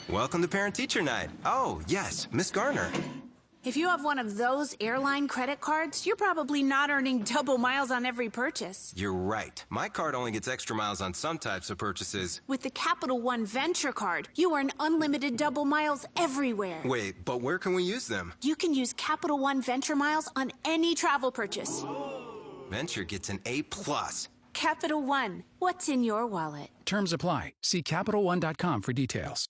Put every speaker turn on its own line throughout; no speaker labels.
Welcome to Parent-Teacher Night. Oh, yes, Miss Garner.
If you have one of those airline credit cards, you're probably not earning double miles on every purchase.
You're right. My card only gets extra miles on some types of purchases.
With the Capital One Venture Card, you earn unlimited double miles everywhere.
Wait, but where can we use them?
You can use Capital One Venture Miles on any travel purchase.
Venture gets an A+.
Capital One, what's in your wallet?
Terms apply. See CapitalOne.com for details.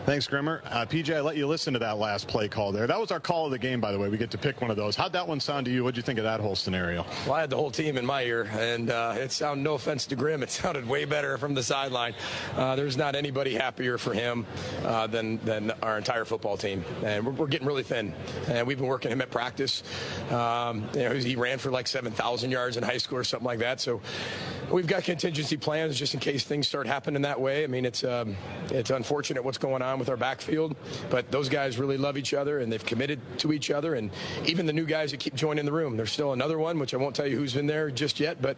Thanks, Grimmer. PJ, I let you listen to that last play call there. That was our call of the game, by the way. We get to pick one of those. How'd that one sound to you? What'd you think of that whole scenario?
Well, I had the whole team in my ear, and it sounded, no offense to Grim, it sounded way better from the sideline. There's not anybody happier for him than our entire football team. And we're getting really thin. And we've been working him at practice. He ran for like 7,000 yards in high school or something like that. So we've got contingency plans just in case things start happening that way. I mean, it's unfortunate what's going on with our backfield, but those guys really love each other and they've committed to each other, and even the new guys that keep joining the room. There's still another one, which I won't tell you who's in there just yet, but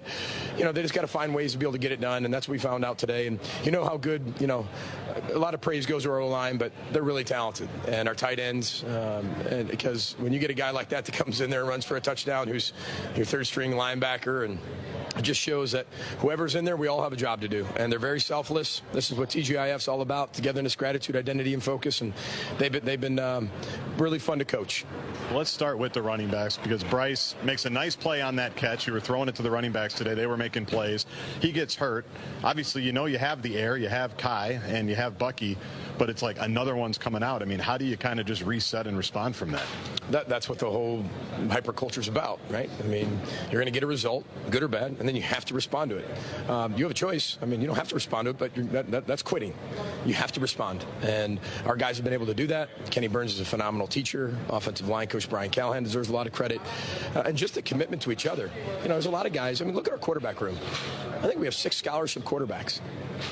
they just got to find ways to be able to get it done, and that's what we found out today. And you know how good, a lot of praise goes to our O-line, but they're really talented, and our tight ends, and because when you get a guy like that comes in there and runs for a touchdown, who's your third string linebacker, and it just shows that whoever's in there, we all have a job to do. And they're very selfless. This is what TGIF's all about: togetherness, gratitude, identity, and focus. And they've been really fun to coach.
Let's start with the running backs, because Bryce makes a nice play on that catch. You were throwing it to the running backs today. They were making plays. He gets hurt. Obviously, you have the air. You have Kai and you have Bucky, but it's like another one's coming out. I mean, how do you kind of just reset and respond from that?
That's what the whole hyperculture is about, right? I mean, you're going to get a result, good or bad, and then you have to respond to it. You have a choice. I mean, you don't have to respond to it, but that's quitting. You have to respond. And our guys have been able to do that. Kenny Burns is a phenomenal teacher. Offensive line coach Brian Callahan deserves a lot of credit. And just the commitment to each other. There's a lot of guys. I mean, look at our quarterback room. I think we have 6 scholarship quarterbacks.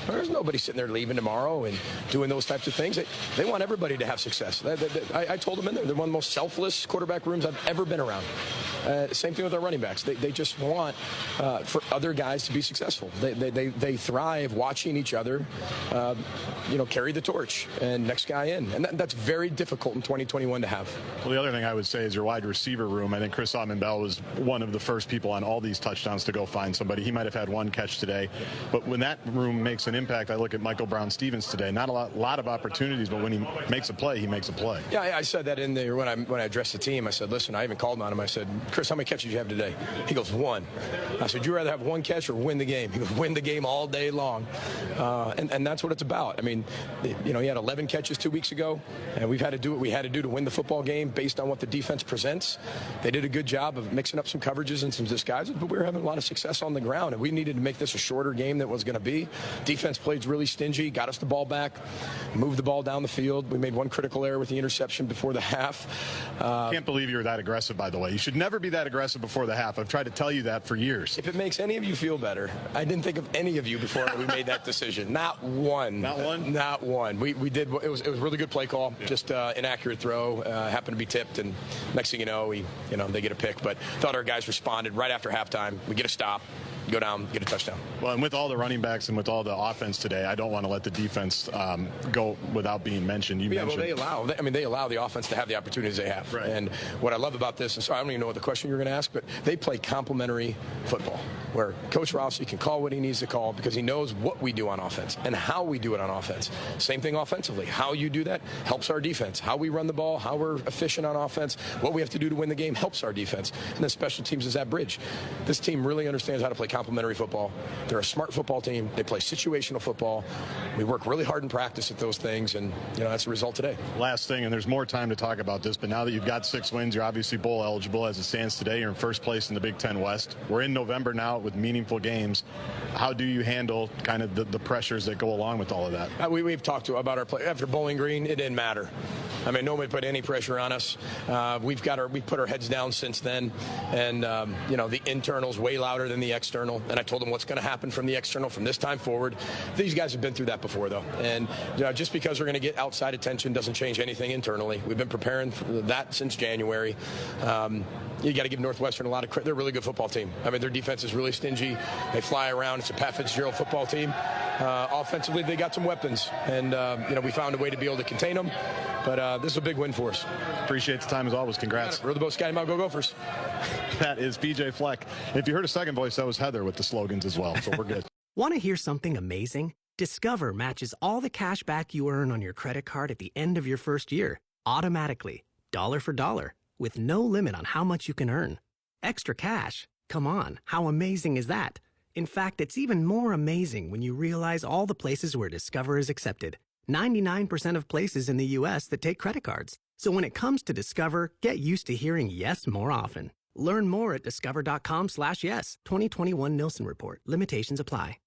There's nobody sitting there leaving tomorrow and doing those types of things. They want everybody to have success. I told them in there, they're one of the most selfless quarterback rooms I've ever been around. Same thing with our running backs. They just want for other guys to be successful. They thrive watching each other, carry the torch and next guy in. And that's very difficult in 2021 to have.
Well, the other thing I would say is your wide receiver room. I think Chris Autman-Bell was one of the first people on all these touchdowns to go find somebody. He might have had one catch today, but when that room makes an impact, I look at Michael Brown-Stevens today. Not a lot of opportunities, but when he makes a play, he makes a play. Yeah,
I said that in there when I addressed the team. I said, listen, I even called on him. I said, Chris, how many catches do you have today? He goes, 1. I said, you rather have 1 catch or win the game? He goes, win the game all day long. And that's what it's about. I mean, he had 11 catches 2 weeks ago, and we've had to do what we had to do to win the football game based on what the defense presents. They did a good job of mixing up some coverages and some disguises, but we were having a lot of success on the ground, and we needed to make this a shorter game than it was going to be. Defense played really stingy, got us the ball back, moved the ball down the field. We made one critical error with the interception before the half.
Can't believe you were that aggressive, by the way. You should never be that aggressive before the half. I've tried to tell you that for years.
If it makes any of you feel better, I didn't think of any of you before we made that decision. Not one.
Not one?
Not one. We did. It was a really good play call. Just inaccurate throw. Happened to be tipped, and next thing you know, they get a pick. But thought our guys responded right after halftime. We get a stop, go down, get a touchdown.
Well, and with all the running backs and with all the offense today, I don't want to let the defense go without being mentioned.
Well, they allow the offense to have the opportunities they have.
Right.
And what I love about this, and so I don't even know what the question you're going to ask, but they play complementary football, where Coach Rossi can call what he needs to call because he knows what we do on offense and how we do it on offense. Same thing offensively. How you do that helps our defense. How we run the ball, how we're efficient on offense, what we have to do to win the game helps our defense. And then special teams is that bridge. This team really understands how to play complementary football. They're a smart football team. They play situational football. We work really hard in practice at those things, and that's the result today.
Last thing, and there's more time to talk about this, but now that you've got 6 wins, you're obviously bowl eligible as it stands today. You're in first place in the Big Ten West. We're in November now with meaningful games. How do you handle kind of the pressures that go along with all of that?
We've talked about our play after Bowling Green. It didn't matter. I mean, nobody put any pressure on us. We put our heads down since then, and the internal's way louder than the external. And I told them what's going to happen from the external from this time forward. These guys have been through that before, though, and just because we're going to get outside attention doesn't change anything internally. We've been preparing for that since January. You got to give Northwestern a lot of credit. They're a really good football team. I mean, their defense is really stingy. They fly around. It's a Pat Fitzgerald football team. Offensively, they got some weapons, and we found a way to be able to contain them. But this is a big win for us.
Appreciate the time as always. Congrats.
Row the boat, Scotty Mount, go Gophers.
That is BJ Fleck. If you heard a second voice, that was Heather with the slogans as well. So we're good.
Want to hear something amazing? Discover matches all the cash back you earn on your credit card at the end of your first year, automatically, dollar for dollar, with no limit on how much you can earn. Extra cash? Come on, how amazing is that? In fact, it's even more amazing when you realize all the places where Discover is accepted. 99% of places in the U.S. that take credit cards. So when it comes to Discover, get used to hearing yes more often. Learn more at discover.com/yes. 2021 Nielsen Report. Limitations apply.